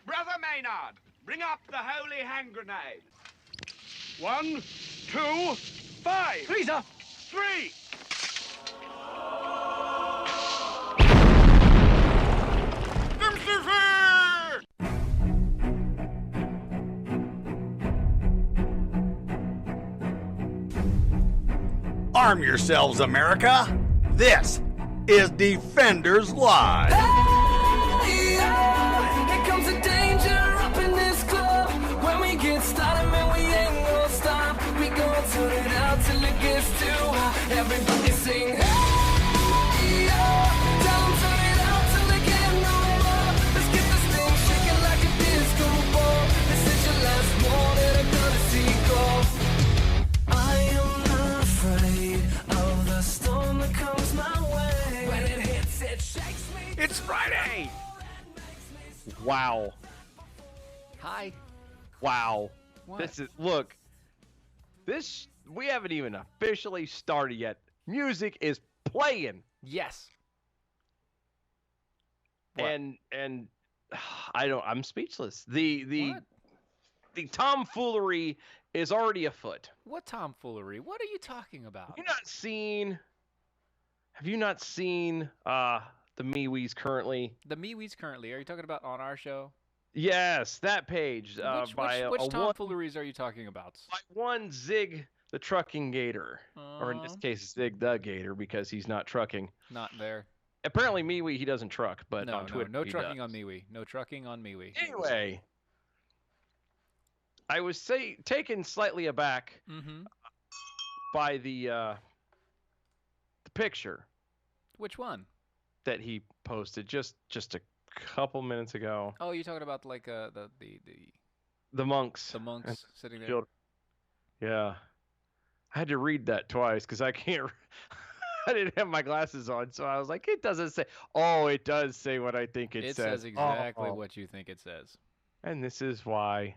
Brother Maynard, bring up the holy hand grenade. 1, 2, 5. Please, sir. 3. Arm yourselves, America. This is Defenders Live. Hey, here comes the danger up in this club. When we get started, man, we ain't gonna stop. We gonna turn it out till it gets too hot. Everybody sing, hey, tell 'em turn it out till they get no more. Let's get this thing shaking like a disco ball. This is your last warning, a courtesy call. I am not afraid of the storm that comes my way. When it hits, it shakes me. It's Friday. Wow. Hi. Wow. What? This we haven't even officially started yet. Music is playing. Yes. What? And I'm speechless. The What? tomfoolery is already afoot. What tomfoolery? What are you talking about? Have you not seen the MeWe's currently? The MeWe's currently. Are you talking about on our show? Yes, that page Which tomfooleries are you talking about? by one Zig the Trucking Gator, or in this case Zig the Gator because he's not trucking. Not there. Apparently MeWe he doesn't truck, but No, on Twitter no he trucking does. on MeWe. No trucking on MeWe. Anyway, I was taken slightly aback Mm-hmm. by the picture Which one? that he posted just a couple minutes ago. Oh, you're talking about like the The monks. monks sitting there. children. Yeah, I had to read that twice because I can't. I didn't have my glasses on, so I was like, it doesn't say. Oh, it does say what I think it It says. says exactly Oh. what you think it says. And this is why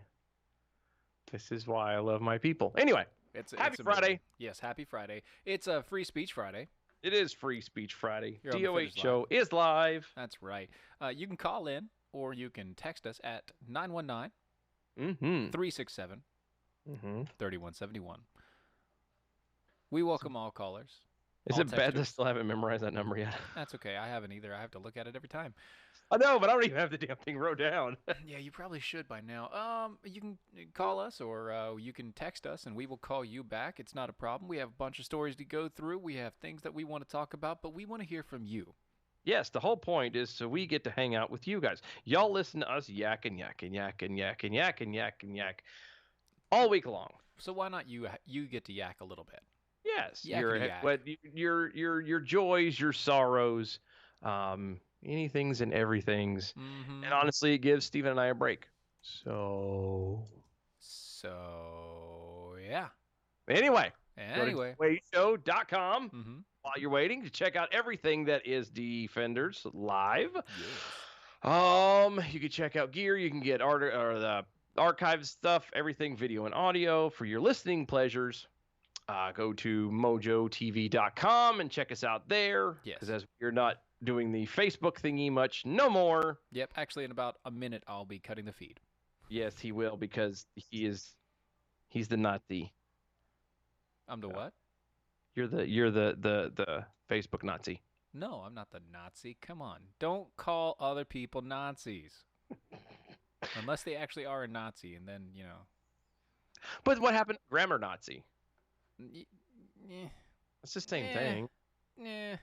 I love my people. Anyway, It's Happy amazing. Friday. Yes, happy Friday. It's a Free Speech Friday. it is Free Speech Friday. You're on DOH Defenders show is live. That's right. You can call in or you can text us at 919 Mm-hmm. 367 Mm-hmm. 3171. We welcome all callers. Is All it bad that I texters. still haven't memorized that number yet? That's okay. I haven't either. I have to look at it every time. I know, but I don't even have the damn thing wrote down. Yeah, you probably should by now. You can call us or you can text us and we will call you back. It's not a problem. We have a bunch of stories to go through. We have things that we want to talk about, but we want to hear from you. Yes, the whole point is so we get to hang out with you guys. Y'all listen to us yak and yak and yak and yak and yak and yak and yak all week long. So why not you get to yak a little bit? Yes, Yakety your joys, your sorrows, anythings and everything's. Mm-hmm. And honestly, it gives Stephen and I a break. So Yeah. anyway, Anyway. go to DeWayShow.com Mm-hmm. while you're waiting to check out everything that is Defenders Live. Yes. You can check out gear. You can get art or the archive stuff, everything video and audio for your listening pleasures. Go to mojotv.com and check us out there. Yes. Because as we're not doing the Facebook thingy much no more. Yep. Actually, in about a minute, I'll be cutting the feed. Yes, he will because he's the Nazi. I'm the what? You're the Facebook Nazi. No, I'm not the Nazi. Come on. Don't call other people Nazis. Unless they actually are a Nazi, and then, But what happened to grammar Nazi? Eh, It's the same Eh. thing. eh.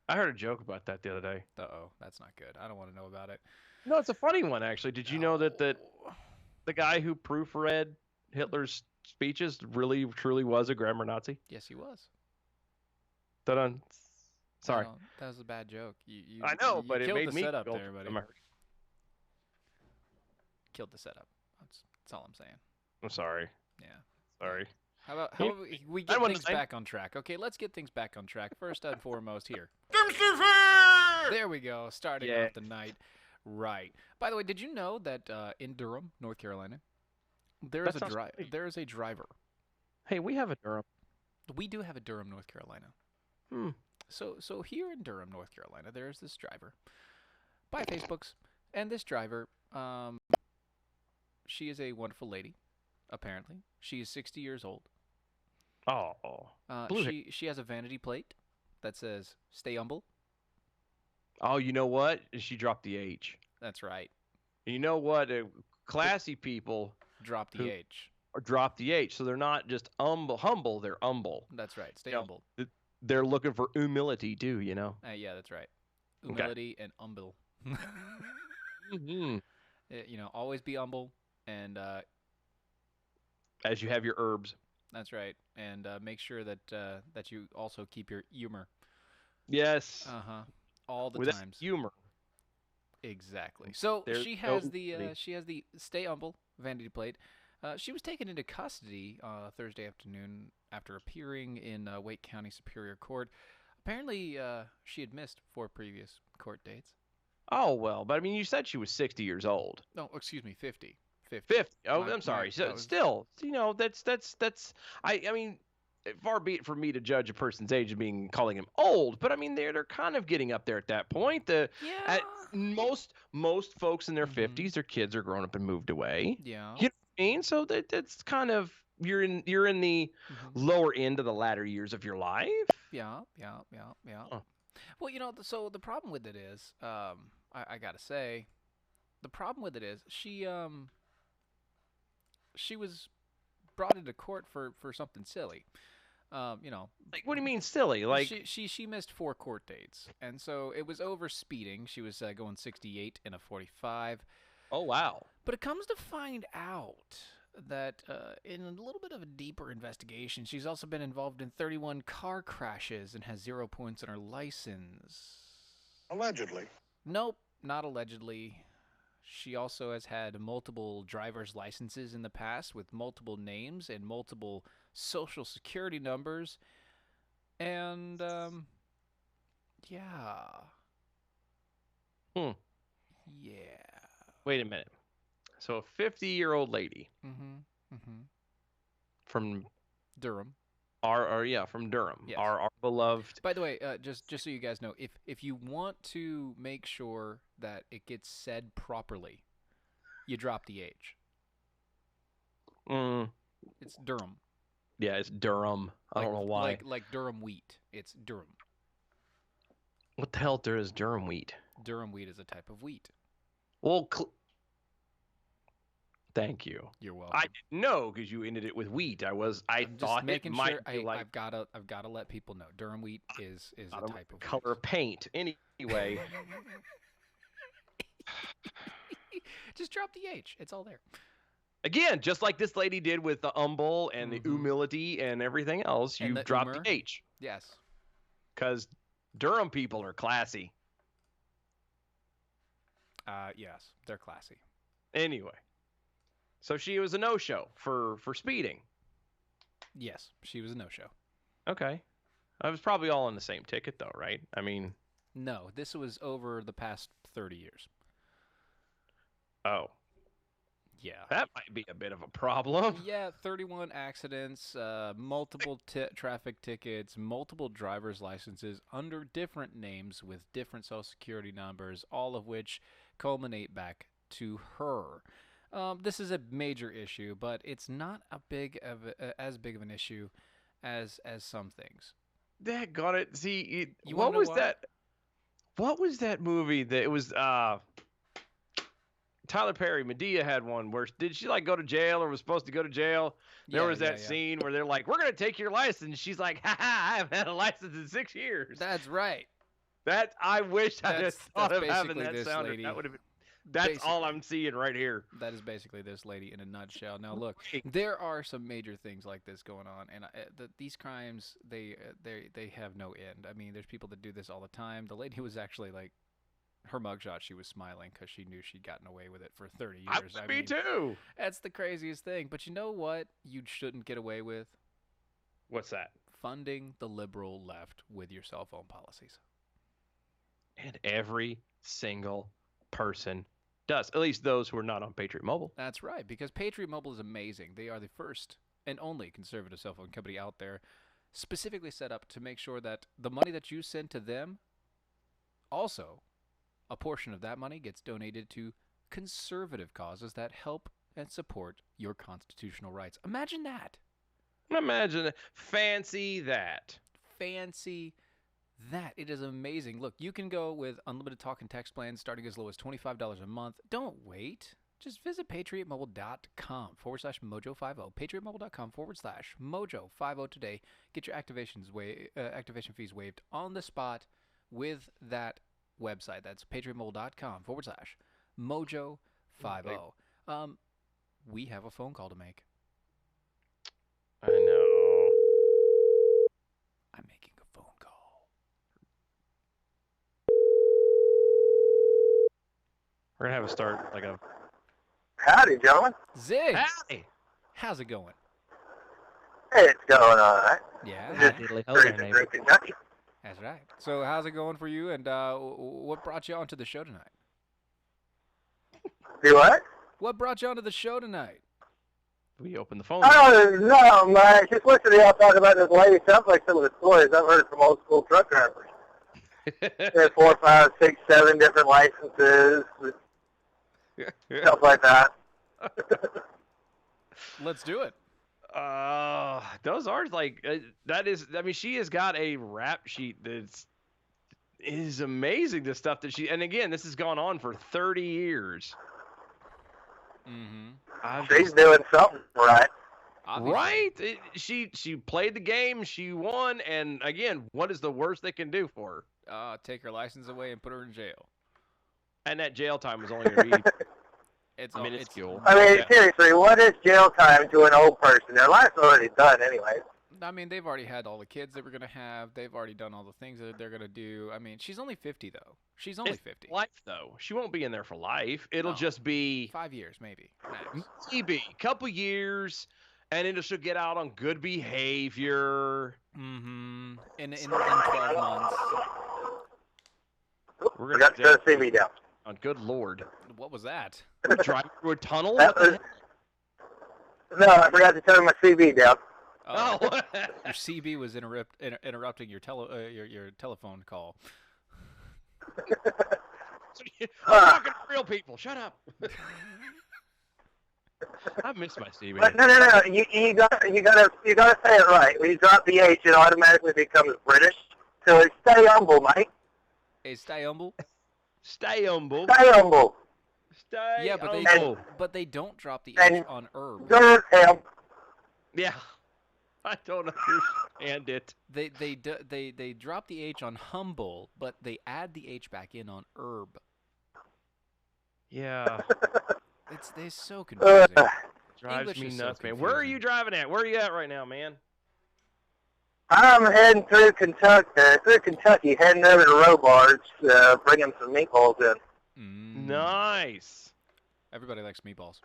I heard a joke about that the other day. Uh-oh, that's not good. I don't want to know about it. No, it's a funny one actually. Did you know that No. the guy who proofread Hitler's speeches really truly was a grammar Nazi? Yes, he was. Dun. Sorry. No, that was a bad joke. You I know, you but it killed made the me setup feel there, buddy. I'm Killed the setup. That's all I'm saying. sorry. Yeah. Sorry. How about You- we I get wanna things say- back on track? Okay, let's get things back on track. First and foremost here. There we go. Starting Yeah. off the night. Right. By the way, did you know that in Durham, North Carolina, there is That sounds great. there is a driver. Hey, we have a Durham. We do have a Durham, North Carolina. Hmm. So here in Durham, North Carolina, there is this driver by Facebook's, and this driver Um, she is a wonderful lady. Apparently, she is 60 years old. Oh, blue hair. She has a vanity plate that says "Stay humble." Oh, you know what? She dropped the H. That's right. You know what? Classy people Drop the Who- H. drop the H, so they're not just humble. They're humble. That's right. Stay Yeah. humble. They're looking for humility too. Yeah, that's right. Okay. Humility and humble. Mhm. Always be humble, and As you have your herbs. that's right. And make sure that you also keep your humor. Yes. All the With that times. humor. Exactly. So There's she no has the humility. stay humble vanity plate. She was taken into custody Thursday afternoon after appearing in Wake County Superior Court. Apparently, she had missed 4 previous court dates. Oh well, but I mean, you said she was 60 years old. No, excuse me, 50. 50. Oh, My- I'm sorry. my- So that was- still, that's. I mean, far be it for me to judge a person's age of calling him old, but I mean, they're kind of getting up there at that point. Yeah. At most folks in their Mhm. 50s, their kids are grown up and moved away. Yeah. You know what I mean? So that's kind of you're in the Mhm. lower end of the latter years of your life. Yeah. Huh. Well, so the problem with it is, I gotta say, the problem with it is she was brought into court for something silly. Like, what do you mean silly? Like, she missed 4 court dates, and so it was over speeding. She was going 68 in a 45. oh wow. But it comes to find out that in a little bit of a deeper investigation, she's also been involved in 31 car crashes and has 0 points on her license. Allegedly. Nope, not allegedly. She also has had multiple driver's licenses in the past with multiple names and multiple social security numbers. And, yeah. Hmm. Yeah. Wait a minute. So a 50-year-old lady Mm-hmm. from Durham. from Durham, Yes. our beloved. By the way, just so you guys know, if you want to make sure that it gets said properly, you drop the H. Mm, It's Durham. yeah, it's Durham. I don't know why. Like Durham wheat. It's Durham. What the hell is Durham wheat? Durham wheat is a type of wheat. Well, thank you. You're welcome. I didn't know because you ended it with wheat. I I'm just thought it making might sure be like I've gotta let people know. Durham wheat is a not a type of color wheat. of paint. Anyway, Just drop the H. It's all there. again, just like this lady did with the humble and the Mhm. humility and everything else, And you the dropped humor. the H Yes. because Durham people are classy. Yes. They're classy. Anyway, so she was a no-show for speeding. Yes. She was a no-show. Okay, I was probably all on the same ticket though, right? I mean, No, this was over the past 30 years. oh, Yeah. that might be a bit of a problem. Yeah, 31 accidents, multiple traffic tickets, multiple driver's licenses under different names with different social security numbers, all of which culminate back to her. This is a major issue, but it's not as big of an issue as some things. That got it. See, You what wanna know was why? that? What was that movie that it was? Tyler Perry, Medea had one where did she like go to jail or was supposed to go to jail? There was that scene where they're like, "We're gonna take your license." She's like, "Ha ha! I haven't had a license in 6 years." That's right. That I wish I That's- just thought that's of having basically that this sound. lady. That would have been. That's all I'm seeing right here. That is basically this lady in a nutshell. Now, look, Wait. there are some major things like this going on, and these crimes they have no end. I mean, there's people that do this all the time. The lady was actually like, her mugshot, she was smiling because she knew she'd gotten away with it for 30 years. I Me mean, too. that's the craziest thing. But you know what? You shouldn't get away with What's that? funding the liberal left with your cell phone policies. And every single person does. At least those who are not on Patriot Mobile. That's right, because Patriot Mobile is amazing. They are the first and only conservative cell phone company out there, specifically set up to make sure that the money that you send to them, also, a portion of that money gets donated to conservative causes that help and support your constitutional rights. Imagine that. Imagine it. Fancy that. Fancy that. It is amazing. Look, you can go with unlimited talk and text plans starting as low as $25 a month. Don't wait. Just visit patriotmobile.com/mojo50. patriotmobile.com/mojo50 today. Get your activation fees waived on the spot with that website. That's patriotmobile.com/mojo50. We have a phone call to make. I know. I'm making a phone call. We're gonna have a start like a. Howdy, gentlemen. Zig, Hey. how's it going? Hey, it's going all right. Yeah, Cruising through Kentucky. that's right. So how's it going for you, and what brought you onto the show tonight? Do what? What brought you onto the show tonight? We opened the phone. Oh, no, man. Just listen to y'all talk about this lady. Sounds like some of the stories I've heard from old school truck drivers. There's 4, 5, 6, 7 different licenses, stuff like that. Let's do it. Those are like that is. I mean, she has got a rap sheet that's is amazing. The stuff that she and again, this has gone on for 30 years. Mm-hmm. She's doing something right. Right? She played the game. She won. And again, what is the worst they can do for her? Take her license away and put her in jail. And that jail time was only going to be. It's it's cool. I mean, seriously, what is jail time to an old person? Their life's already done anyway. I mean, they've already had all the kids they were going to have. They've already done all the things that they're going to do. I mean, she's only 50, though. She's only 50. Life, though. She won't be in there for life. It'll No. just be 5 years, maybe. Max. maybe a couple years, and then she'll get out on good behavior. Mm-hmm. In 12 months. We're Forgot to turn the CV down. on good Lord. What was that? We're driving through a tunnel? That was, no, I forgot to turn my CV down. Oh. Your CB was interrupting your your telephone call. I'm talking to real people. Shut up. I miss my CB. But no. You gotta say it right. When you drop the H, it automatically becomes British. So it's stay humble, mate. Hey, stay humble. Stay humble. Stay humble. Stay Yeah, but humble. they don't drop the And H on herb. Serve him. Yeah. I don't understand it. They drop the H on humble, but they add the H back in on herb. Yeah. It's so confusing. Drives English me is so nuts, man. Where are confusing. you driving at? Where are you at right now, man? I'm heading through Kentucky, heading over to Robards, bringing some meatballs in. Mm. Nice. Everybody likes meatballs.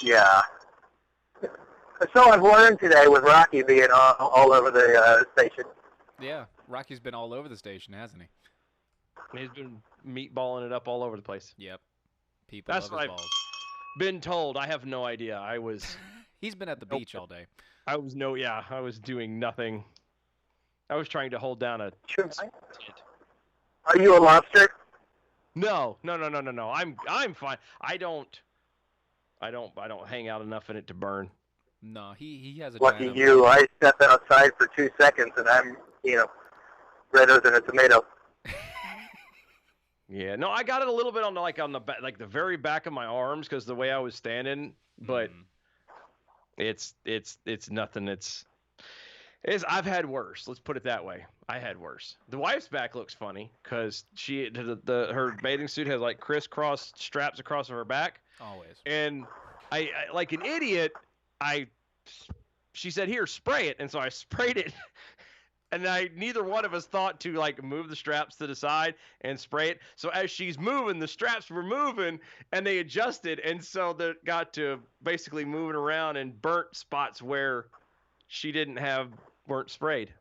Yeah. So I've learned today with Rocky being all over the station. Yeah, Rocky's been all over the station, hasn't he? He's been meatballing it up all over the place. Yep. People That's love his what balls. Been told. I have no idea. I was He's been at the beach all day. I was doing nothing. I was trying to hold down a Are you a lobster? No. I'm fine. I don't hang out enough in it to burn. No, he has a Lucky giant you. I stepped outside for 2 seconds and I'm, redder than a tomato. Yeah, no, I got it a little bit on the back, like the very back of my arms because the way I was standing, but it's nothing. It's I've had worse. Let's put it that way. I had worse. The wife's back looks funny because her bathing suit has like crisscross straps across her back, always. and I like an idiot. She said, "Here, spray it," and so I sprayed it. And neither one of us thought to like move the straps to the side and spray it. So as she's moving, the straps were moving and they adjusted. And so they got to basically moving around and burnt spots where she weren't sprayed.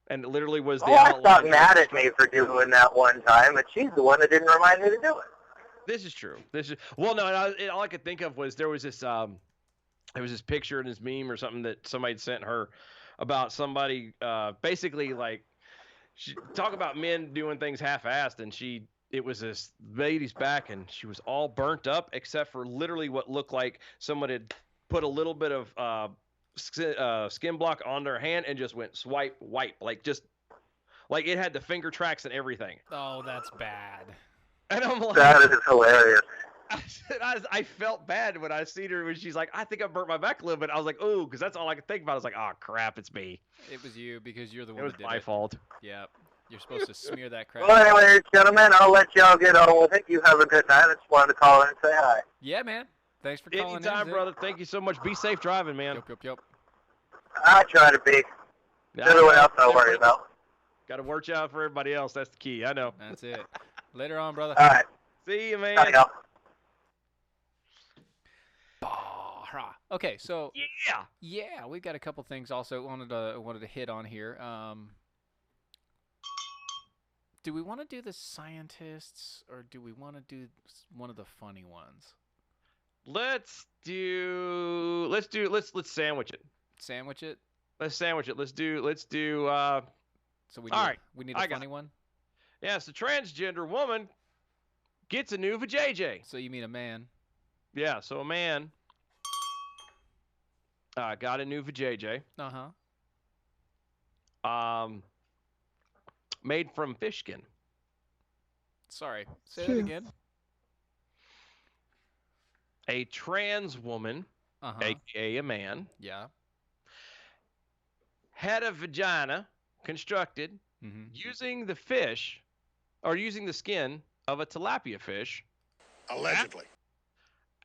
And it literally was the I outline. not mad at me for doing that one time, but she's the one that didn't remind me to do it. This is true. Well, no, all I could think of was there was this picture in this meme or something that somebody had sent her about somebody basically like talk about men doing things half-assed, and she it was this lady's back, and she was all burnt up except for literally what looked like someone had put a little bit of skin block on their hand and just went swipe, wipe, like it had the finger tracks and everything. Oh, that's bad. And I'm like, That is hilarious. I felt bad when I seen her when she's like, I think I burnt my back a little bit. I was like, oh, because that's all I could think about. I was like, oh crap, it's me. It was you because you're the It one was that did my it. fault. Yep. You're supposed to smear that crap. Well, anyways, gentlemen, I'll let y'all get on with it. You have a good night. I just wanted to call in and say hi. Yeah, man. Thanks for calling Anytime, in. brother. Thank you so much. Be safe driving, man. Yup. I try to be. Everyone else I'll worry about. Got to watch out for everybody else. That's the key. I know. That's it. Later on, brother. All right. See you, man. Bye, y'all. Okay, so Yeah. we've got a couple things also wanted to hit on here. Do we want to do the scientists or do we want to do one of the funny ones? Let's sandwich it. Sandwich it. Let's sandwich it. Let's do So we All need, right, we need I a got funny one. yeah, so transgender woman gets a new vajayjay. So you mean a man? Yeah, so a man got a new vajayjay. Made from fish skin. Sorry. Say that again. A trans woman, aka a man, Yeah. had a vagina constructed using the fish, or using the skin of a tilapia fish. Allegedly.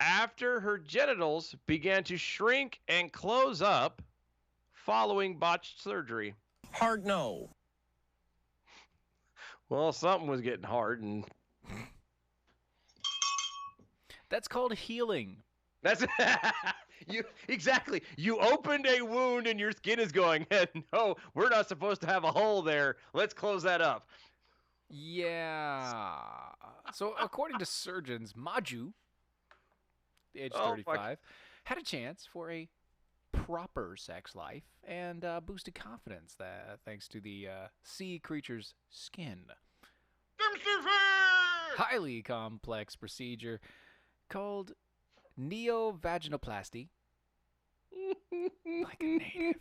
After her genitals began to shrink and close up following botched surgery. Hard no. Well, something was getting hard, and That's called healing. that's exactly. You opened a wound, and your skin is going, no, we're not supposed to have a hole there. Let's close that up. Yeah. So according to surgeons, Maju, age Oh, 35, had a chance for a proper sex life and boosted confidence thanks to the sea creature's skin. Highly complex procedure called neovaginoplasty. Like a native.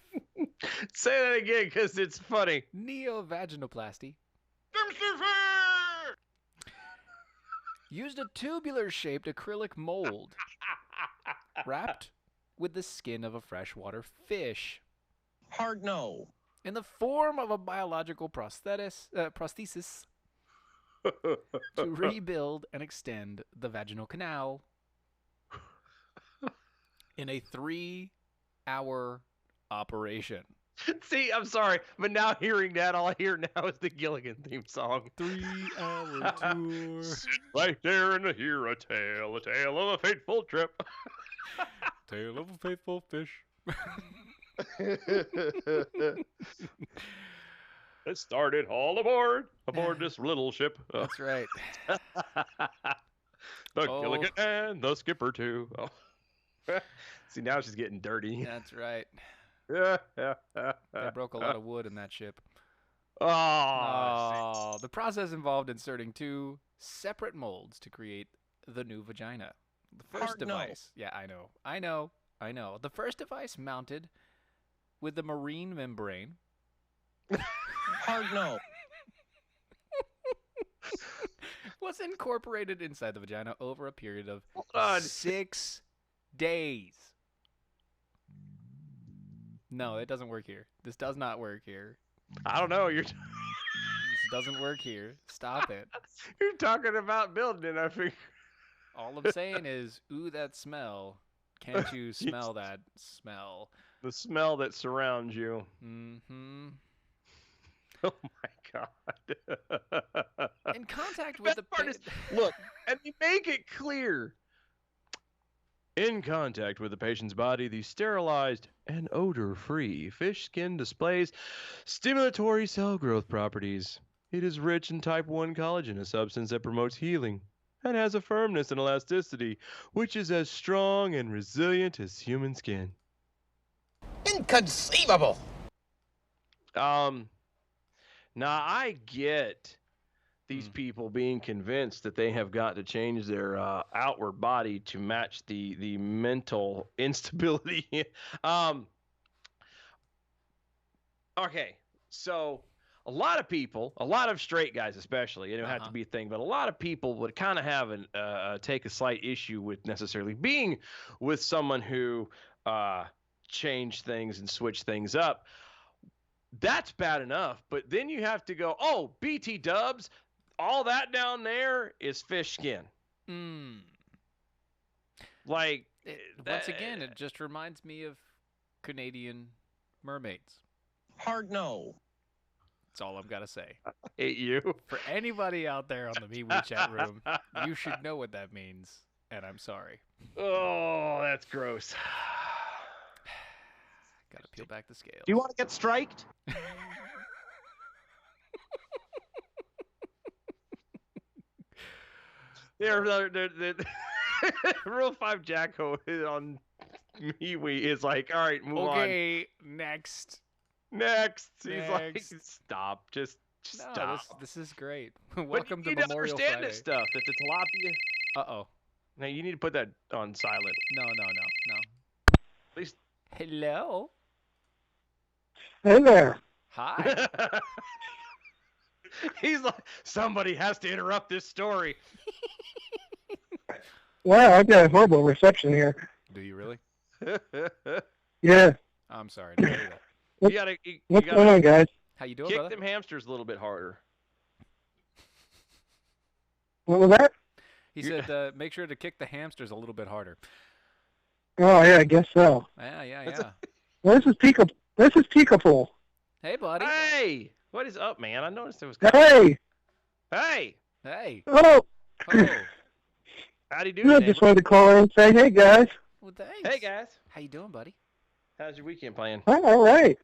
Say that again, because it's funny. Neovaginoplasty used a tubular-shaped acrylic mold wrapped with the skin of a freshwater fish Hard no. in the form of a biological prosthesis to rebuild and extend the vaginal canal in a 3-hour operation. See, I'm sorry, but now hearing that, all I hear now is the Gilligan theme song. 3-hour tour. Right there and hear a tale of a fateful trip. Tale of a faithful fish. It started all aboard this little ship. That's right. The Gilligan and the skipper too. Oh. See, now she's getting dirty. That's right. Yeah. They broke a lot of wood in that ship. Oh, The process involved inserting 2 separate molds to create the new vagina. The first Hard no. device. Yeah, I know. The first device mounted with the marine membrane. Hard no. Was incorporated inside the vagina over a period of on. 6 days. No, it doesn't work here. This does not work here. I don't know. This doesn't work here. Stop it. You're talking about building it. I figure. All I'm saying is, ooh, that smell. Can't you smell that smell? The smell that surrounds you. Mm-hmm. Oh my God. In contact with the Best part is, look, and they make it clear. In contact with the patient's body, the sterilized and odor-free fish skin displays stimulatory cell growth properties. It is rich in type 1 collagen, a substance that promotes healing, and has a firmness and elasticity, which is as strong and resilient as human skin. Inconceivable. Now I get these people being convinced that they have got to change their outward body to match the mental instability. Okay, so a lot of people, a lot of straight guys especially, it don't have to be a thing, but a lot of people would kind of have take a slight issue with necessarily being with someone who changed things and switched things up. That's bad enough, but then you have to go, oh, BT dubs, all that down there is fish skin. Like, once again, it just reminds me of Canadian mermaids. Hard no. That's all I've got to say. Hate you. For anybody out there on the MeWe chat room, you should know what that means, and I'm sorry. Oh, that's gross. Got to peel back the scales. Do you want to get striked? The Rule 5 Jacko on MeWe is like, all right, move on. Okay, next. He's like, stop. Just No, stop. this is great. But Welcome you to need Memorial to understand Friday. this stuff. That the tilapia. Uh-oh. Now you need to put that on silent. No. At least. Hello. Hey there. Hi. He's like, somebody has to interrupt this story. Wow, I've got a horrible reception here. Do you really? Yeah. I'm sorry to hear that. You gotta What's going on, guys? How you doing, kick brother? them hamsters a little bit harder. What was that? He said, make sure to kick the hamsters a little bit harder. Oh, yeah, I guess so. Yeah. Well, this is Peekapoo. Hey, buddy. Hey, what is up, man? I noticed there was. Hey! Hey, Hey. Oh! Oh. how'd he do? I just wanted to call in and say, hey, guys. Well, thanks. Hey guys, How you doing, buddy? how's your weekend playing? Oh, all right.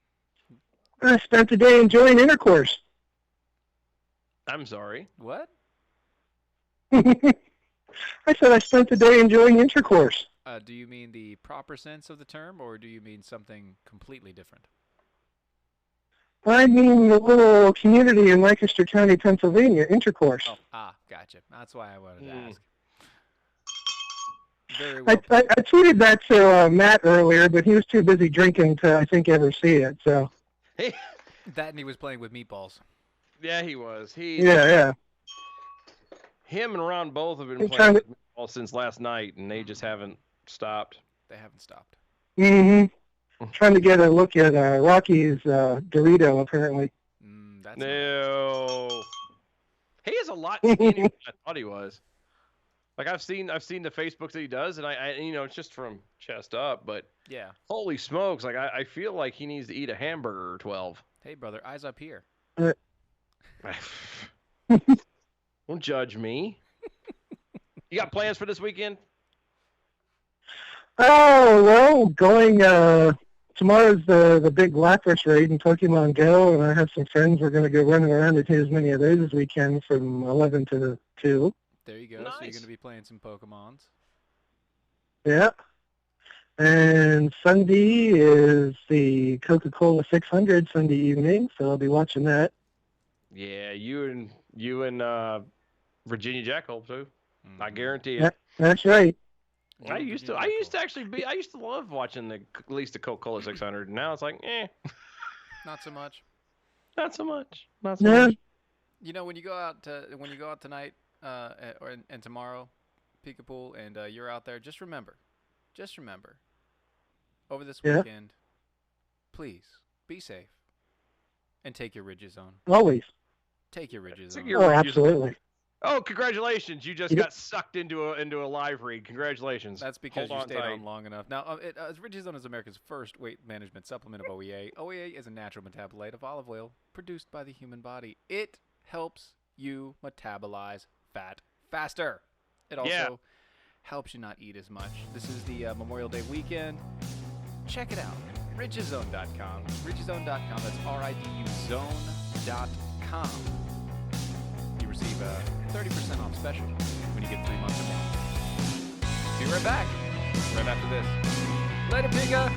I spent the day enjoying intercourse. I'm sorry. What? I said I spent the day enjoying intercourse. Do you mean the proper sense of the term, or do you mean something completely different? I mean the little community in Lancaster County, Pennsylvania, intercourse. Gotcha. That's why I wanted to ask. Very I well. tweeted that to Matt earlier, but he was too busy drinking to, I think, ever see it. So. That and he was playing with meatballs. Yeah, he was. Yeah. Him and Ron both have been I'm playing trying to- with meatballs since last night, and they just haven't stopped. They haven't stopped. Mm-hmm. Trying to get a look at Rocky's Dorito, apparently. That's No. He is a lot skinnier than I thought he was. Like I've seen the Facebooks that he does, and I it's just from chest up, but yeah. holy smokes, like I feel like he needs to eat a hamburger or 12. Hey, brother, eyes up here. Don't judge me. You got plans for this weekend? Oh, well, going, tomorrow's the big Lapras raid in Pokemon Go, and I have some friends. We're going to go running around and hit as many of those as we can from 11 to 2. There you go. So you're Nice. going to be playing some Pokemons. Yeah. And Sunday is the Coca-Cola 600 Sunday evening, so I'll be watching that. Yeah, you and Virginia Jackal too. I guarantee it. Yeah, that's right. I used to love watching at least the Coca-Cola 600, and now it's like, Not so much. not so much. Yeah. You know, when you go out tonight and tomorrow, Peekapoo, and you're out there, just remember, over this Yeah. weekend, please be safe and take your Ridgezone. Always. Take your Ridgezone. Your Oh, Ridges- absolutely. Oh, congratulations! You just Yep. got sucked into a live read. Congratulations. That's because Hold you on stayed tight. on long enough. Now, Ridgezone is America's first weight management supplement of OEA. OEA is a natural metabolite of olive oil produced by the human body. It helps you metabolize fat faster. It also Yeah. helps you not eat as much. This is the Memorial Day weekend. Check it out. Ridgezone.com. Ridgezone.com. That's RIDU zone.com. You receive a 30% off special when you get 3 months or more. Be right back. Right after this. Later, Pika.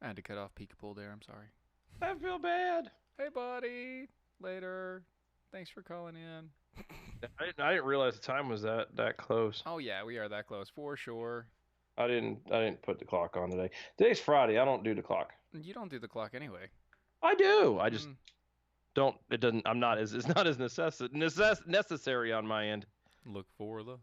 had to cut off Peekapoo there. I'm sorry. I feel bad. Hey, buddy. Later. Thanks for calling in. I didn't realize the time was that close. Oh yeah, we are that close for sure. I didn't put the clock on today. Today's Friday. I don't do the clock. You don't do the clock anyway. I do. I just Mm. don't. It doesn't. I'm not as. It's not as necessary on my end. Look for the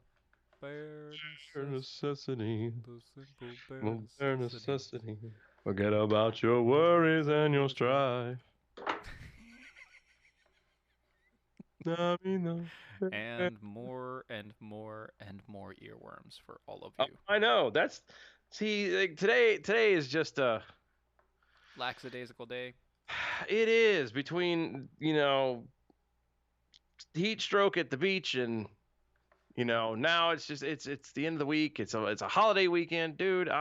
bare Necessity. the simple Well, bare bare necessity. necessity. Forget about your worries and your strife. And more and more and more earworms for all of you. I know. That's like, today is just Lackadaisical day. it is between heat stroke at the beach and now it's just it's the end of the week. It's a holiday weekend, dude. You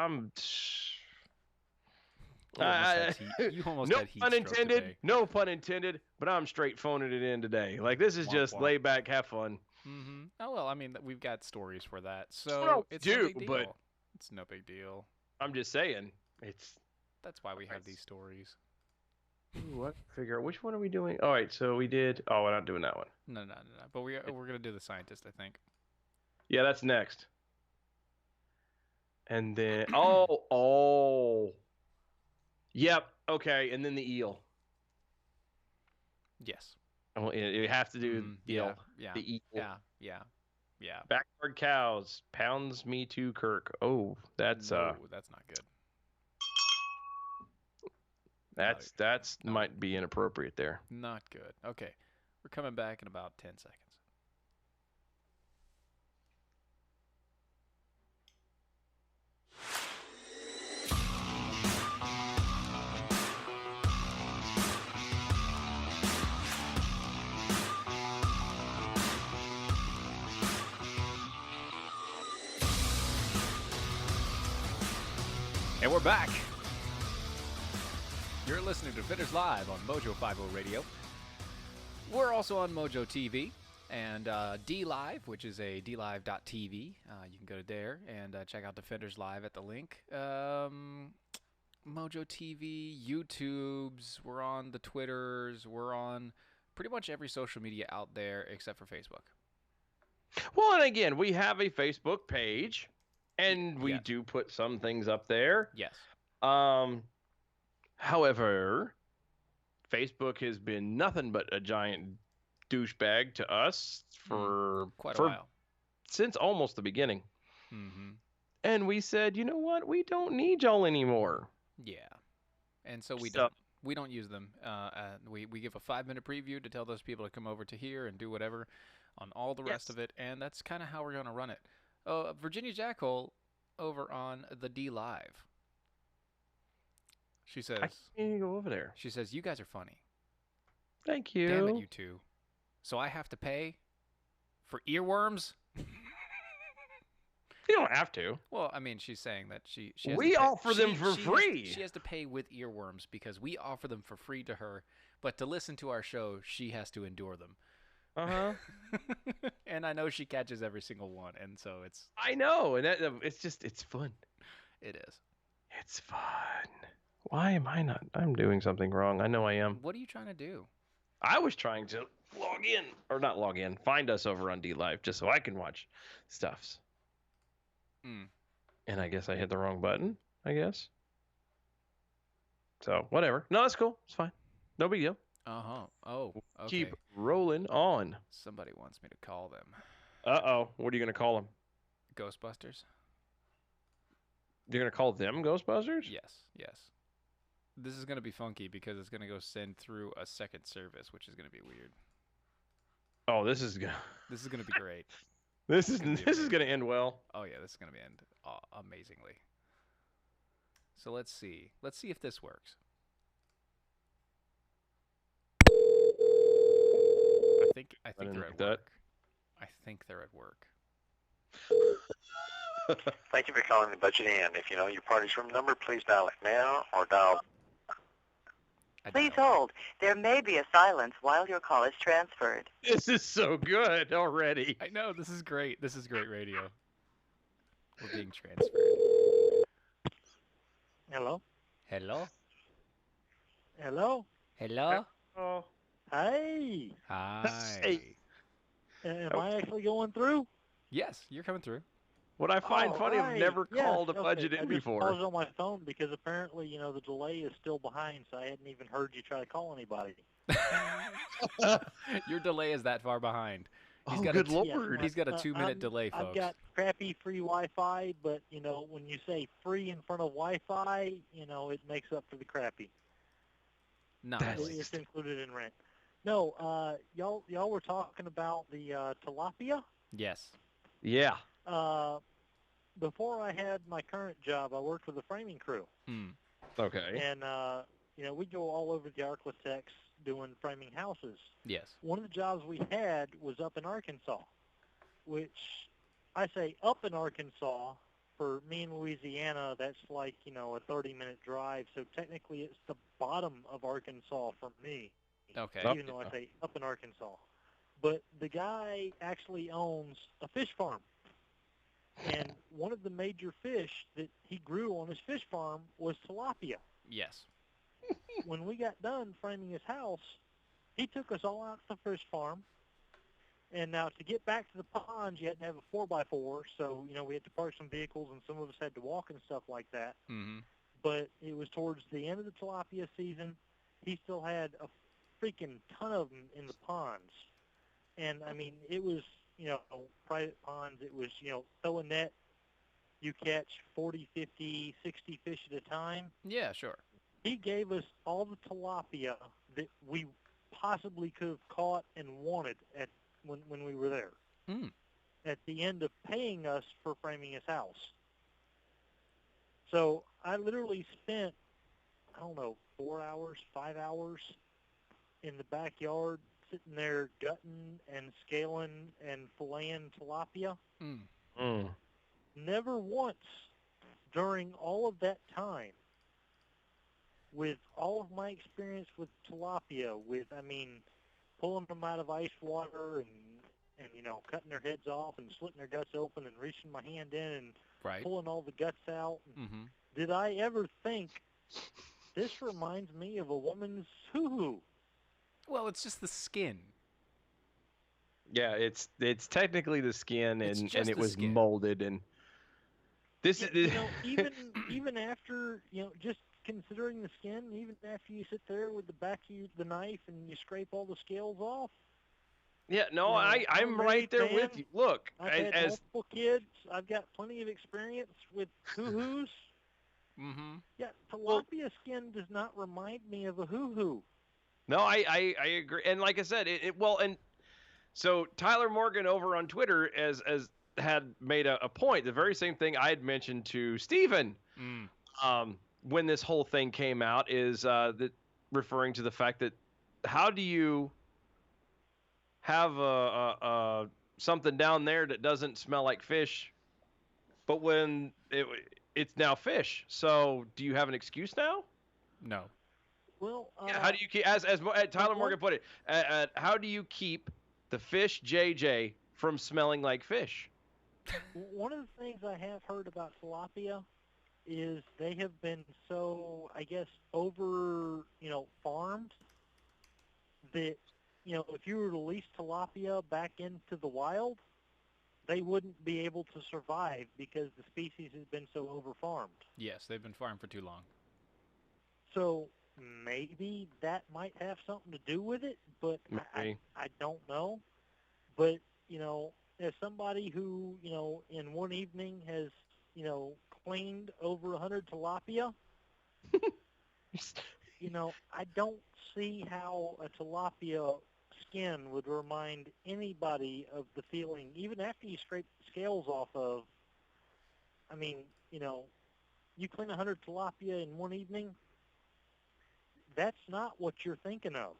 almost had heat- you almost no had heat pun stroke intended. today. No pun intended. But I'm straight phoning it in today. Like this is Womp just womp. lay back, have fun. Mm-hmm. Oh well, I mean we've got stories for that, what so else it's do, no big deal. but- It's no big deal. I'm just saying. It's That's why we have Nice. these stories. what? Figure out which one are we doing? All right, so we did. Oh, we're not doing that one. No. But we're gonna do the scientist, I think. Yeah, that's next. And then oh. Yep. Okay, and then the eel. Yes. Oh, you have to do Mm, eel. Yeah. The eel. Yeah. Backyard cows pounds me to Kirk. Oh, that's No, that's not good. that's no. might be inappropriate there. Not good. Okay. We're coming back in about 10 seconds. And we're back. You're listening to Fitters Live on Mojo 50 Radio. We're also on Mojo TV and DLive, which is a dlive.tv. You can go to there and check out Defenders Live at the link. Mojo TV, YouTubes, we're on the Twitters, we're on pretty much every social media out there except for Facebook. Well, and again, we have a Facebook page, and we Yes. do put some things up there. Yes. However, Facebook has been nothing but a giant douchebag to us for Quite a for while. since almost the beginning. Mm-hmm. And we said, you know what? We don't need y'all anymore. Yeah, and so we So- don't use them. We give a 5-minute preview to tell those people to come over to here and do whatever on all the rest Yes. of it, and that's kind of how we're gonna run it. Virginia Jackhole over on the D Live. She says, I can't go over there. she says, you guys are funny. Thank you. Damn it, you two. So I have to pay for earworms? You don't have to. Well, I mean, she's saying that she has We to pay, offer them for she free. she has to pay with earworms because we offer them for free to her, but to listen to our show, she has to endure them. Uh huh. And I know she catches every single one, and so it's I know, and it's fun. it is. It's fun. Why am I not? I'm doing something wrong. I know I am. What are you trying to do? I was trying to log in, or not log in, find us over on DLive just so I can watch stuffs. Mm. And I guess I hit the wrong button, I guess. So, whatever. No, that's cool. It's fine. No big deal. Uh-huh. Oh, okay. Keep rolling on. Somebody wants me to call them Uh-oh. What are you going to call them? Ghostbusters. You're going to call them Ghostbusters? Yes. This is going to be funky because it's going to go send through a second service, which is going to be weird. Oh, this is going This is going to be great. this is gonna be this is going to end well. Oh yeah, this is gonna end amazingly. So let's see. Let's see if this works. I think didn't they're like at that. work. I think they're at work. Thank you for calling the Budget Inn. If you know your party's room number, please dial it now or dial. Please dialed hold. There may be a silence while your call is transferred. This is so good already. I know, this is great. This is great radio. We're being transferred. Hello? Hello? Hello? Hello? Oh. Hey! Hi. Hey. Am I actually going through? Yes, you're coming through. What I find All funny, I've right. never Yes, called a okay. budget I in just before. paused on my phone because apparently, the delay is still behind, so I hadn't even heard you try to call anybody. Your delay is that far behind. Oh, got good a lord. He's got a 2-minute delay, folks. I've got crappy free Wi-Fi, but, when you say free in front of Wi-Fi, it makes up for the crappy. Nice. It's included in rent. No, y'all were talking about the tilapia. Yes. Yeah. Before I had my current job, I worked with a framing crew. Okay. And, we go all over the Arklatex doing framing houses. Yes. One of the jobs we had was up in Arkansas, which I say up in Arkansas. For me in Louisiana, that's like, a 30-minute drive. So technically it's the bottom of Arkansas for me. Okay. Even though I say up in Arkansas. But the guy actually owns a fish farm. And one of the major fish that he grew on his fish farm was tilapia. Yes. When we got done framing his house, he took us all out to the fish farm. And now to get back to the ponds, you had to have a 4x4. So, we had to park some vehicles and some of us had to walk and stuff like that. Mm-hmm. But it was towards the end of the tilapia season. He still had a freaking ton of them in the ponds. And, I mean, it was, private ponds. It was, throw a net, you catch 40, 50, 60 fish at a time. Yeah, sure. He gave us all the tilapia that we possibly could have caught and wanted when we were there. At the end of paying us for framing his house. So I literally spent, 4 hours, 5 hours in the backyard sitting there gutting and scaling and filleting tilapia. Never once during all of that time, with all of my experience with tilapia, pulling them out of ice water and cutting their heads off and slitting their guts open and reaching my hand in and pulling all the guts out. Did I ever think, this reminds me of a woman's hoo-hoo? Well, it's just the skin. Yeah, it's technically the skin, It's and just it the was skin. molded, and this is even after, just considering the skin, even after you sit there with the back of the knife and you scrape all the scales off. Yeah, no, I'm I'm right there married, with man. you. Look, I've had as multiple kids. I've got plenty of experience with hoo-hoos. Yeah, tilapia skin does not remind me of a hoo-hoo. no, I agree, and like I said, and so Tyler Morgan over on Twitter as had made a point, the very same thing I had mentioned to Steven, when this whole thing came out, is that referring to the fact that how do you have something down there that doesn't smell like fish, but when it's now fish? So do you have an excuse now? No. Well, Yeah, how do you keep, as Tyler Morgan put it, how do you keep the fish JJ from smelling like fish? one of the things I have heard about tilapia is they have been so, I guess, over, farmed that, if you were to release tilapia back into the wild, they wouldn't be able to survive because the species has been so over-farmed. Yes, they've been farmed for too long. So maybe that might have something to do with it, but I don't know. But, as somebody who, in one evening has, cleaned over 100 tilapia, I don't see how a tilapia skin would remind anybody of the feeling, even after you scrape the scales off of. You clean 100 tilapia in one evening, that's not what you're thinking of.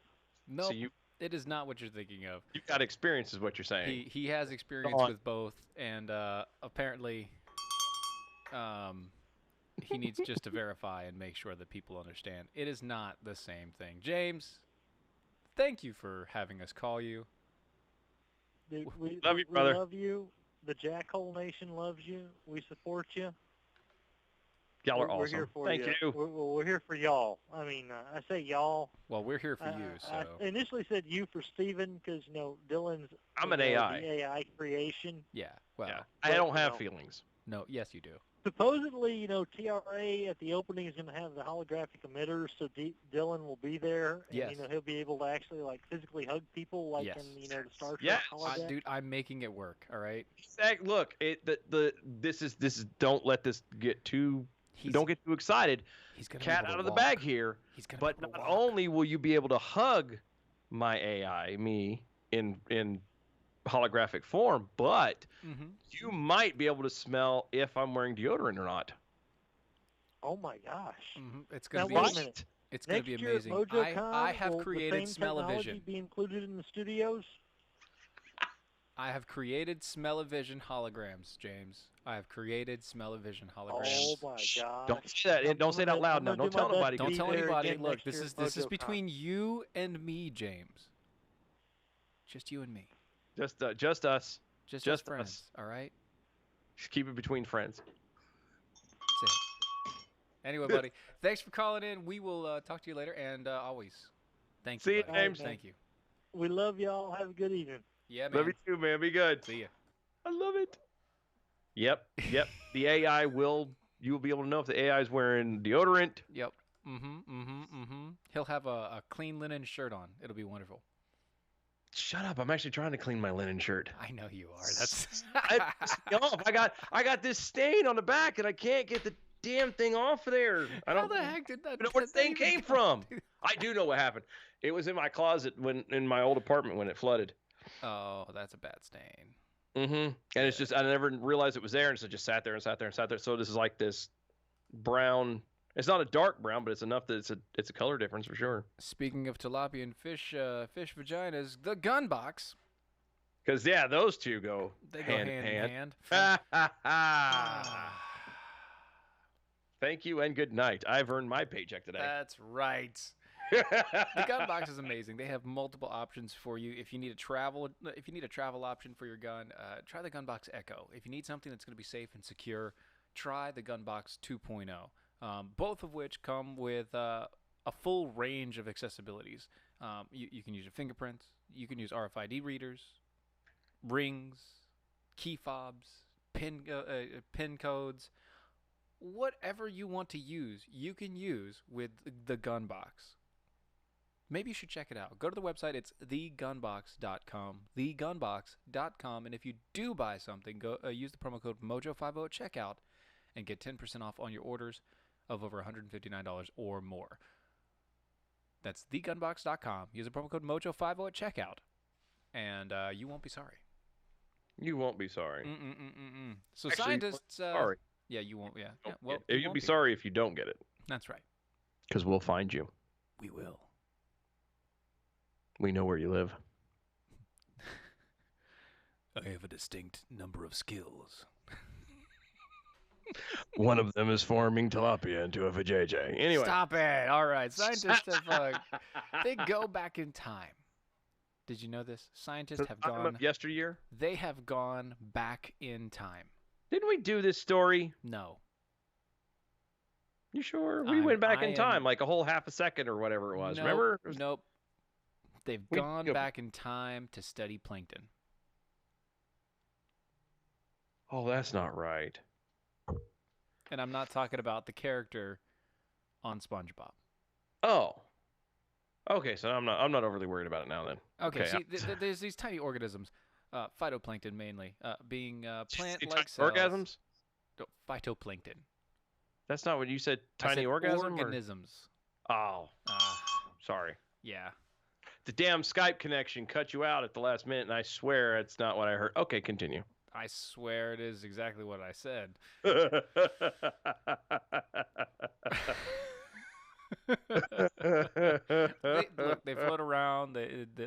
No, So it is not what you're thinking of. you've got experience, is what you're saying. He has experience with both, and apparently he needs just to verify and make sure that people understand. It is not the same thing. James, thank you for having us call you. We Love you, brother. We love you. The Jackhole Nation loves you. We support you. Y'all are We're awesome. here for Thank you. you. We're here for y'all. I mean, I say y'all. Well, we're here for you, so. I initially said you for Steven because, Dylan's I'm an the AI. AI creation. Yeah, well, Yeah. I but, don't have feelings. no, yes, you do. Supposedly, TRA at the opening is going to have the holographic emitters, so Dylan will be there. And, Yes. he'll be able to actually, physically hug people like Yes. in, the Star Trek Yes. holodeck. Dude, I'm making it work, all right? Look, this is don't let this get too. He's, Don't get too excited. he's gonna be Cat able to out of the walk. bag here. He's gonna But be able to not walk. only will you be able to hug my AI, me, in holographic form, but Mhm. you might be able to smell if I'm wearing deodorant or not. Oh, my gosh. It's gonna Now, be wait a minute. it's gonna Next be year amazing. at MojoCon, I have will created the same technology smell-o-vision. be included in the studios? I have created smell-o-vision holograms, James. I have created smell-o-vision holograms. Oh, my gosh. Don't say that. Don't say that loud now. Don't tell nobody. Don't tell there anybody. again Look, next this year is at this is MojoCon. between you and me, James. Just you and me. Just us. Just Just as friends. us. All right. Just keep it between friends. That's it. Anyway, buddy, thanks for calling in. We will talk to you later, and always, thank See you. you, buddy. James. Thank you. We love y'all. Have a good evening. Yeah, man. Love you too, man. Be good. See ya. I love it. Yep. The AI you will be able to know if the AI is wearing deodorant. Yep. He'll have a clean linen shirt on. It'll be wonderful. Shut up. I'm actually trying to clean my linen shirt. I know you are. That's I got this stain on the back and I can't get the damn thing off there. I How don't the heck did that? know where the did that thing even came come- from. I do know what happened. It was in my closet in my old apartment when it flooded. Oh, that's a bad stain. And it's just I never realized it was there, and so it just sat there and sat there and sat there. So this is like this brown. It's not a dark brown, but it's enough that it's a color difference for sure. Speaking of tilapia and fish vaginas, the gun box. Because those two go They go hand in hand. Ha, ha, ha. Thank you and good night. I've earned my paycheck today. That's right. The gun box is amazing. They have multiple options for you. If you need a travel option for your gun, try the Gunbox Echo. If you need something that's going to be safe and secure, try the Gunbox 2.0. Both of which come with a full range of accessibilities. You can use your fingerprints. You can use RFID readers, rings, key fobs, pin codes. Whatever you want to use, you can use with the Gunbox. Maybe you should check it out. Go to the website. It's thegunbox.com. Thegunbox.com. And if you do buy something, go use the promo code MOJO50 at checkout and get 10% off on your orders of over $159 or more. That's thegunbox.com. Use the promo code MOJO50 at checkout, and you won't be sorry. You won't be sorry. So Actually, scientists, sorry. Yeah, you won't. Yeah. Don't Well, get it. you You'll won't be sorry if you don't get it. That's right. Because we'll find you. We will. We know where you live. I have a distinct number of skills. One of them is forming tilapia into a vajayjay. Anyway. Stop it. All right. Scientists have they go back in time. Did you know this? Scientists have gone yesteryear? They have gone back in time. Didn't we do this story? No. You sure? We went back in time, like a whole half a second or whatever it was. Nope, Remember? Nope. They've gone back in time to study plankton. Oh, that's not right. And I'm not talking about the character on SpongeBob. Oh. Okay, so I'm not overly worried about it now then. Okay, see, there's these tiny organisms, phytoplankton mainly, being plant-like cells. Orgasms? No, phytoplankton. That's not what you said. I Tiny said organism? organisms. Oh. Sorry. Yeah. The damn Skype connection cut you out at the last minute, and I swear it's not what I heard. Okay, continue. I swear it is exactly what I said. They float around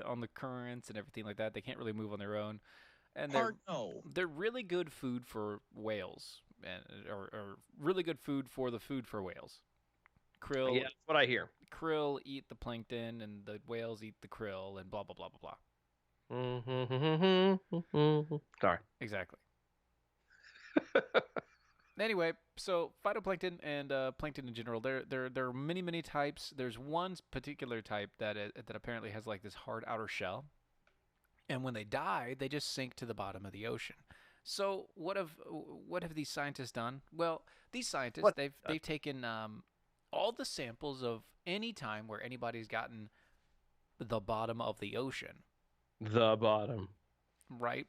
on the currents and everything like that. They can't really move on their own, and they're really good food for whales, or really good food for whales. Krill. Yeah, that's what I hear. Krill eat the plankton, and the whales eat the krill, and blah blah blah blah blah. Sorry. Exactly. Anyway, so phytoplankton and plankton in general, there are many types. There's one particular type that apparently has like this hard outer shell, and when they die, they just sink to the bottom of the ocean. So what have these scientists done? Well, these scientists they've taken all the samples of any time where anybody's gotten the bottom of the ocean. The bottom. Right.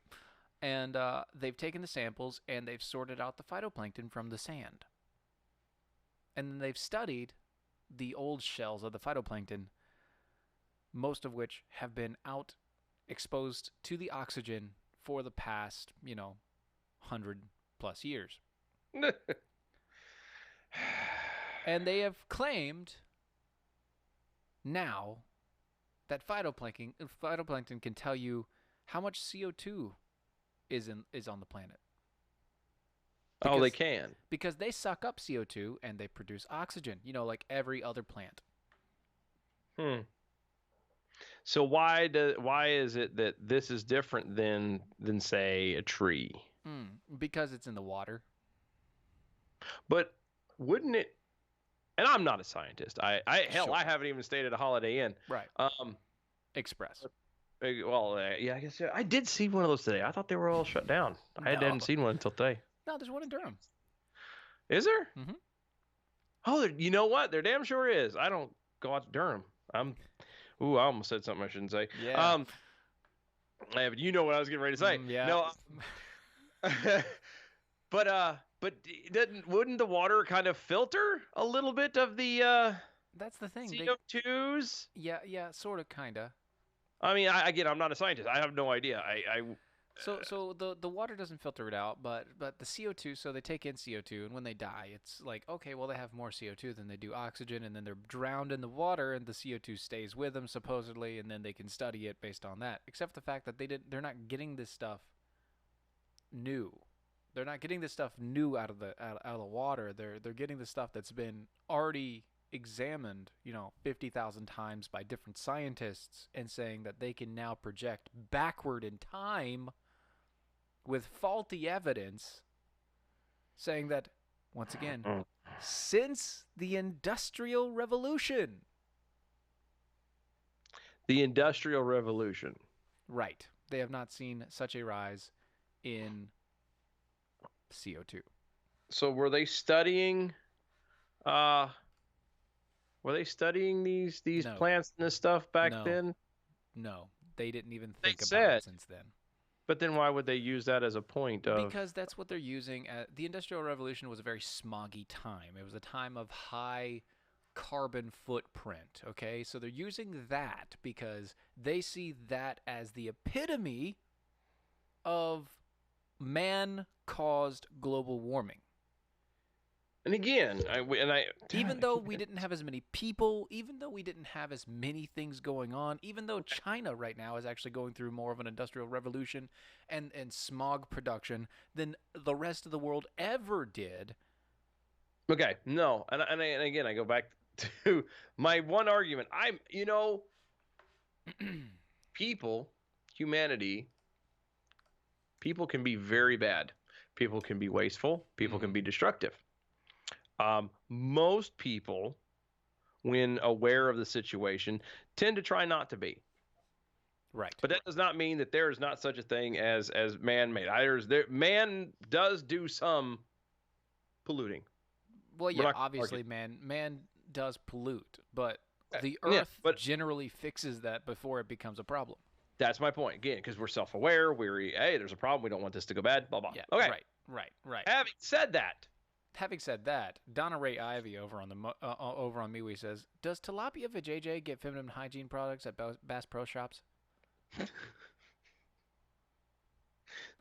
And they've taken the samples and they've sorted out the phytoplankton from the sand. And then they've studied the old shells of the phytoplankton, most of which have been out exposed to the oxygen for the past, 100+ years. And they have claimed now that phytoplankton can tell you how much CO2 is on the planet. Oh, they can. Because they suck up CO2 and they produce oxygen, like every other plant. So why is it that this is different than say a tree? Because it's in the water. But wouldn't it? And I'm not a scientist. I haven't even stayed at a Holiday Inn. Right. Express. Well, yeah, I guess I did see one of those today. I thought they were all shut down. I hadn't seen one until today. No, there's one in Durham. Is there? Mm-hmm. Oh, you know what? There damn sure is. I don't go out to Durham. I almost said something I shouldn't say. Yeah. But you know what I was getting ready to say. Yeah. No. But wouldn't the water kind of filter a little bit of the That's the thing. CO2s? Yeah, sort of, kinda. I mean, I'm not a scientist. I have no idea. So the water doesn't filter it out, but the CO2. So they take in CO2, and when they die, it's like, okay, well, they have more CO2 than they do oxygen, and then they're drowned in the water, and the CO2 stays with them supposedly, and then they can study it based on that. Except for the fact that they're not getting this stuff new. They're not getting this stuff new out of the water. They're getting the stuff that's been already examined, 50,000 times by different scientists, and saying that they can now project backward in time with faulty evidence, saying that, once again, since the Industrial Revolution. The Industrial Revolution. Right. They have not seen such a rise in CO2. So were they studying these plants and this stuff back then? No, they didn't even think about it since then. But then why would they use that as a point of? Because that's what they're using. The Industrial Revolution was a very smoggy time. It was a time of high carbon footprint, okay? So they're using that because they see that as the epitome of man-caused global warming. And again, even though we didn't have as many people, even though we didn't have as many things going on, even though China right now is actually going through more of an industrial revolution and smog production than the rest of the world ever did. Okay, no, and again, I go back to my one argument. Humanity, people can be very bad. People can be wasteful. People can be destructive. Most people, when aware of the situation, tend to try not to be. Right. But that does not mean that there is not such a thing as man-made. Man does do some polluting. Well, yeah, obviously, man does pollute, but the Earth generally fixes that before it becomes a problem. That's my point. Again, because we're self-aware, hey, there's a problem. We don't want this to go bad. Blah blah. Yeah, okay. Right. Having said that, Donna Ray Ivy over on MeWe says, "Does Tilapia Vajayjay get feminine hygiene products at Bass Pro Shops?"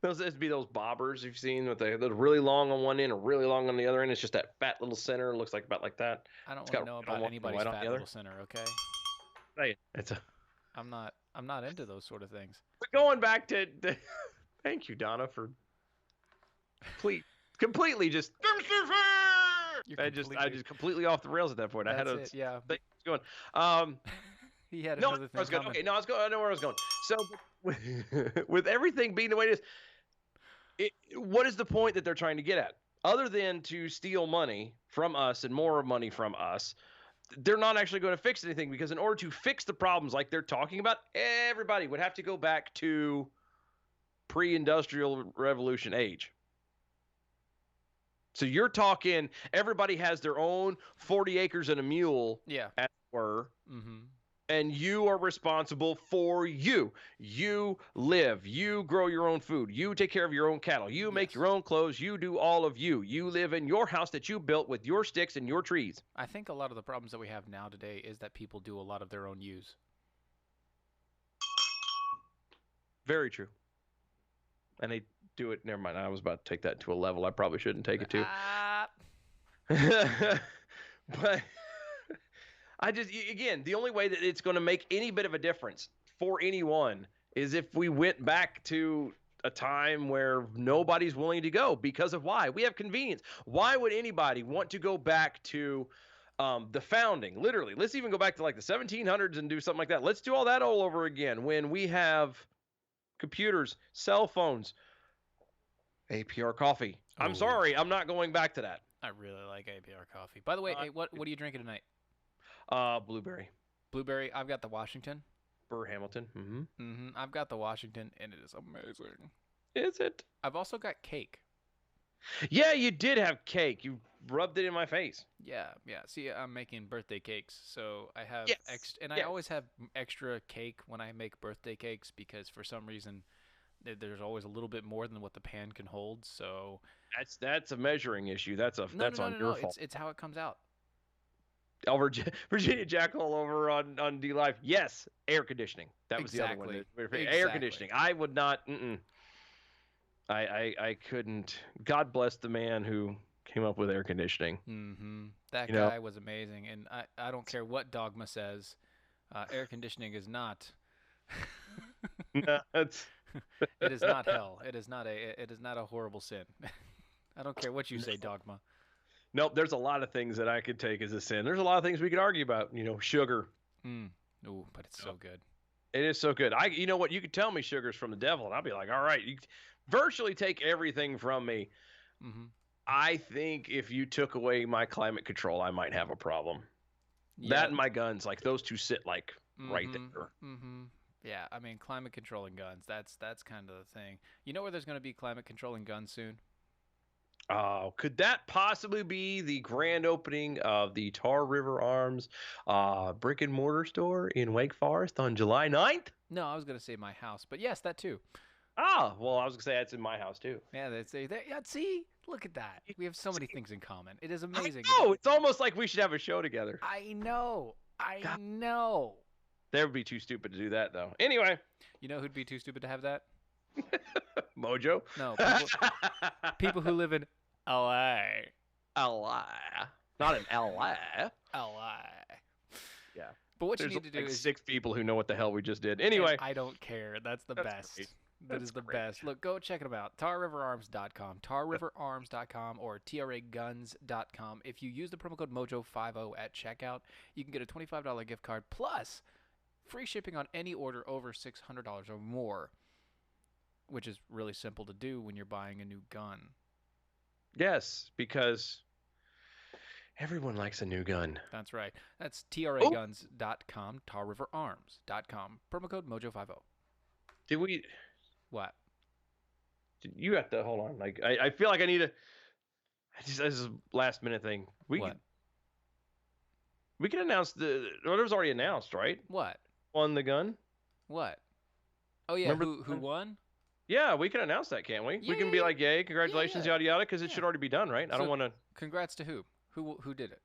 It'd be those bobbers you've seen with they're really long on one end or really long on the other end. It's just that fat little center. It looks like about like that. I don't want to know about anybody's fat little center. Okay. Hey, I'm not into those sort of things. But going back to thank you, Donna, for completely just I just completely off the rails at that point. I had a thing going. He had another thing coming. Okay, no, I know where I was going. So with everything being the way it is, what is the point that they're trying to get at? other than to steal money from us and more money from us, they're not actually going to fix anything, because in order to fix the problems like they're talking about, everybody would have to go back to pre-industrial revolution age. So you're talking everybody has their own 40 acres and a mule, Yeah. as it were, Mm-hmm. and you are responsible for you. You live. You grow your own food. You take care of your own cattle. You make Yes. your own clothes. You do all of you. You live in your house that you built with your sticks and your trees. I think a lot of the problems that we have now today is that people do a lot of their own use. Very true. And they do it. Never mind. I was about to take that to a level I probably shouldn't take it to. But I just, again, the only way that it's going to make any bit of a difference for anyone is if we went back to a time where nobody's willing to go because of why? We have convenience. Why would anybody want to go back to the founding? Literally, let's even go back to like the 1700s and do something like that. Let's do all that all over again when we have computers, cell phones, APR coffee. I'm Ooh. sorry, I'm not going back to that. I really like APR coffee. By the way, hey, what are you drinking tonight? Blueberry. Blueberry. I've got the Washington. Burr Hamilton. Mm-hmm. Mm-hmm. I've got the Washington, and it is amazing. Is it? I've also got cake. Yeah, you did have cake. You rubbed it in my face. Yeah. See, I'm making birthday cakes, so I have Yes, extra, and I yes. always have extra cake when I make birthday cakes because for some reason there's always a little bit more than what the pan can hold. So That's a measuring issue. That's on your fault. It's how it comes out. Virginia Jackal over on D Live. Yes, air conditioning. That was the other one. Exactly. Air conditioning. I would not. I couldn't. God bless the man who came up with air conditioning. Mm-hmm. That You know? guy was amazing, and I don't care what dogma says, air conditioning is not. No, it's It is not hell. It is not a horrible sin. I don't care what you say, dogma. nope. There's a lot of things that I could take as a sin. There's a lot of things we could argue about. Sugar. Ooh, but it's so good. It is so good. You know what? You could tell me sugar's from the devil, and I'll be like, all right, you virtually take everything from me. Mm-hmm. I think if you took away my climate control, I might have a problem. Yeah. That and my guns, like those two sit like right there. Mm-hmm. Yeah, I mean, climate controlling guns. That's kind of the thing. You know where there's going to be climate controlling guns soon? Oh, could that possibly be the grand opening of the Tar River Arms brick and mortar store in Wake Forest on July 9th? No, I was going to say my house, but yes, that too. Ah, well, I was going to say that's in my house too. Yeah, yeah, see, look at that. We have so many things in common. It is amazing. Oh, it's almost like we should have a show together. I know. I know. They would be too stupid to do that, though. Anyway. You know who'd be too stupid to have that? Mojo? No, people who live in L.A. L.A. Not in L.A. L.A. Yeah. But what There's you need to do like is 6 people who know what the hell we just did. and Anyway. I don't care. That's the best. great. That That's is the great. best. Look, go check it out. TarRiverArms.com, TarRiverArms.com, or TRAGuns.com. If you use the promo code Mojo50 at checkout, you can get a $25 gift card plus free shipping on any order over $600 or more, which is really simple to do when you're buying a new gun. Yes, because everyone likes a new gun. That's right. That's TRAGuns.com, TarRiverArms.com. Promo code Mojo50. Did we... What? You have to... Hold on. Like, I feel like I need to... This is a last minute thing. What? We can announce the... Well, it was already announced, right? What? Won the gun? What? Oh, yeah, Remember who won? Yeah, we can announce that, can't we? Yeah, We can be like, yay, congratulations, yeah. yada yada, because it Yeah. should already be done, right? I don't So- want to... Congrats to who? Who did it?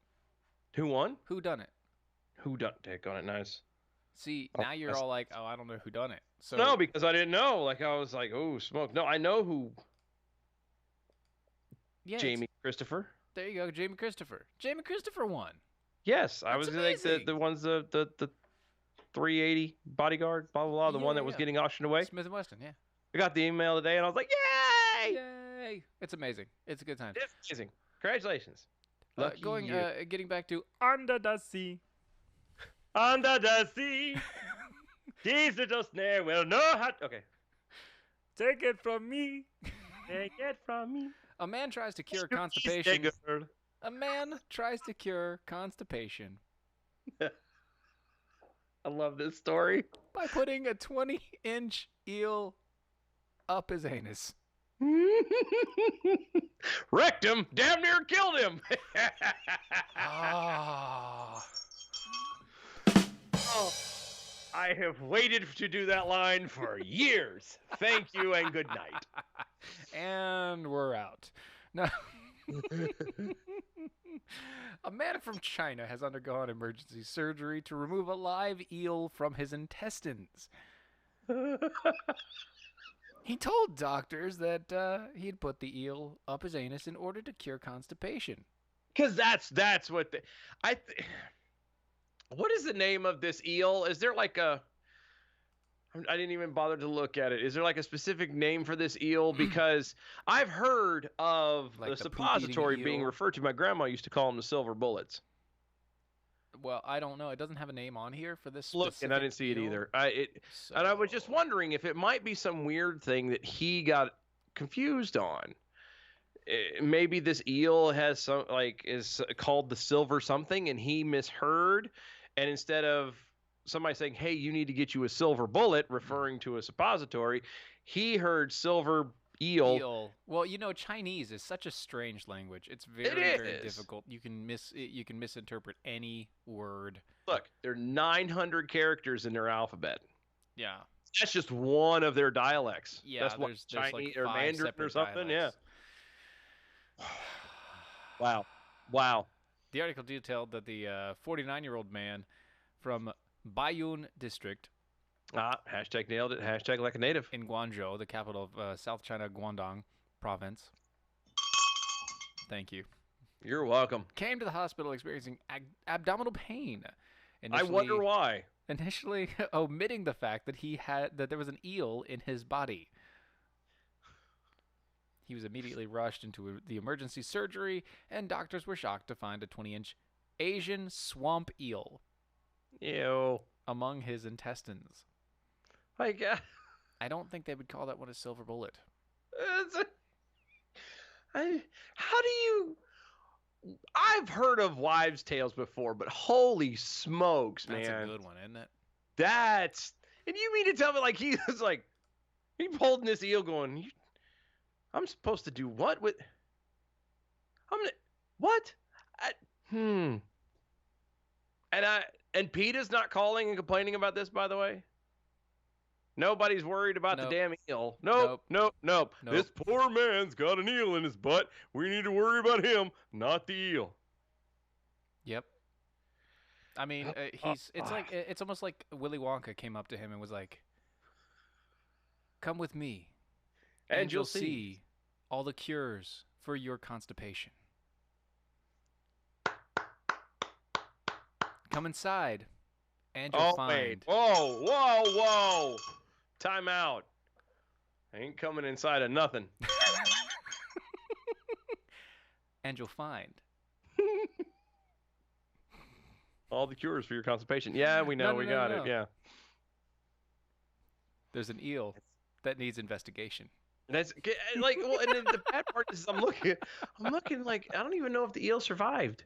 Who won? Who done it? Who done... Take on it, nice. See, Oh, now you're that's- all like, oh, I don't know who done it. So No, because I didn't know. Like, I was like, oh, smoke. No, I know who... yeah, Jamie Christopher. there you go, Jamie Christopher. Jamie Christopher won. Yes, I That's was like amazing. the ones the 380 bodyguard, blah blah blah, the one that was Yeah. getting auctioned away. Smith & Wesson, yeah. I got the email today, and I was like, yay! Yay! It's amazing. It's a good time. It's amazing. Congratulations. Lucky you. Getting back to Under the Sea. Under the sea, these little snare will know how. Okay, Take it from me. take it from me. A man tries to cure Mr. constipation. Eastigard. A man tries to cure constipation I love this story. by putting a 20-inch eel up his anus. Wrecked him. Damn near killed him. Ah. Oh, I have waited to do that line for years. Thank you and good night. And we're out. No. A man from China has undergone emergency surgery to remove a live eel from his intestines. He told doctors that he'd put the eel up his anus in order to cure constipation. Because that's what what is the name of this eel? Is there like a I didn't even bother to look at it. Is there like a specific name for this eel? Because I've heard of Like the the poop-eating suppository being eel? referred to. My grandma used to call them the silver bullets. Well, I don't know. It doesn't have a name on here for this. Look, and I didn't see it specific either. eel. And I was just wondering if it might be some weird thing that he got confused on. Maybe this eel has some is called the silver something, and he misheard, and instead of somebody saying, "Hey, you need to get you a silver bullet," referring to a suppository, he heard silver eel. Well, you know, Chinese is such a strange language. It's very, very is. difficult. You can misinterpret any word. Look, there are 900 characters in their alphabet. Yeah. That's just one of their dialects. Yeah, That's what there's Chinese like or 5 Mandarin or separate something. dialects. Yeah. Wow. The article detailed that the 49-year-old man from Baiyun district Hashtag nailed it. Hashtag like a native. in Guangzhou, the capital of South China Guangdong province. Thank you. You're welcome. Came to the hospital experiencing abdominal pain. I wonder why. Initially omitting the fact that there was an eel in his body. He was immediately rushed into the emergency surgery, and doctors were shocked to find a 20-inch Asian swamp eel Ew. among his intestines. Like, I don't think they would call that one a silver bullet. how do you? I've heard of wives' tales before, but holy smokes, That's man! a good one, isn't it? And you mean to tell me like he was like he holding this eel going? I'm supposed to do what with? What? And PETA's not calling and complaining about this, by the way. Nobody's worried about the damn eel. Nope. This poor man's got an eel in his butt. We need to worry about him, not the eel. Yep. I mean, it's almost like Willy Wonka came up to him and was like, "Come with me, and you'll see all the cures for your constipation. Come inside, and you'll find." Wait. Whoa. Time out. I ain't coming inside of nothing. And you'll find all the cures for your constipation. Yeah, we know. We got it. Yeah. There's an eel that needs investigation. That's like, well, and then the bad part is I'm looking like I don't even know if the eel survived.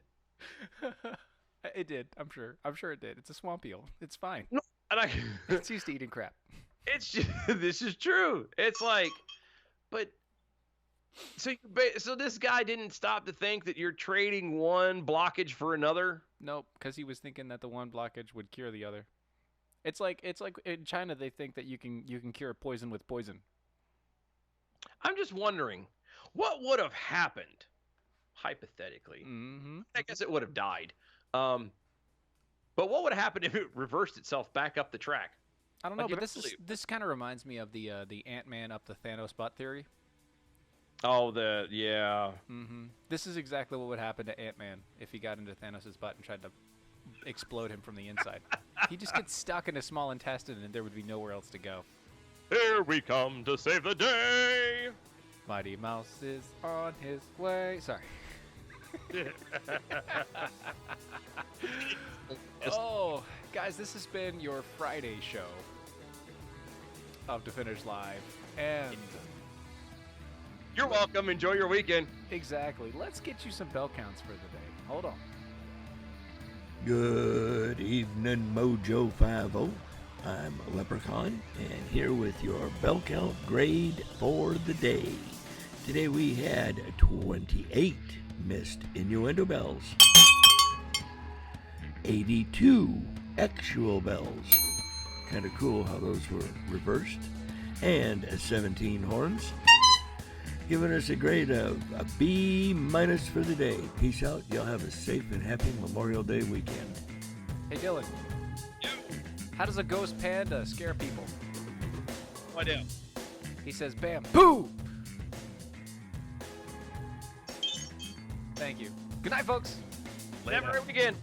It did. I'm sure it did. It's a swamp eel. It's fine. No, and it's used to eating crap. It's just, this is true. It's like, but so this guy didn't stop to think that you're trading one blockage for another. Nope, because he was thinking that the one blockage would cure the other. It's like in China they think that you can cure poison with poison. I'm just wondering, what would have happened, hypothetically? Mm-hmm. I guess it would have died. But what would have happened if it reversed itself back up the track? I don't know, but this kind of reminds me of the Ant-Man up the Thanos butt theory. Oh, yeah. Mm-hmm. This is exactly what would happen to Ant-Man if he got into Thanos' butt and tried to explode him from the inside. He'd just get stuck in a small intestine and there would be nowhere else to go. Here we come to save the day. Mighty Mouse is on his way. Sorry. Oh, guys, this has been your Friday show of Defenders Live. And You're welcome. Enjoy your weekend. Exactly. Let's get you some bell counts for the day. Hold on. Good evening, Mojo 50. I'm Leprechaun, and here with your bell count grade for the day. Today we had 28 missed innuendo bells, 82 actual bells. Kind of cool how those were reversed. And 17 horns, giving us a grade of a B- for the day. Peace out. Y'all have a safe and happy Memorial Day weekend. Hey, Dylan. How does a ghost panda scare people? What do? He says, bam, boo! Thank you. Good night, folks. Have a great weekend.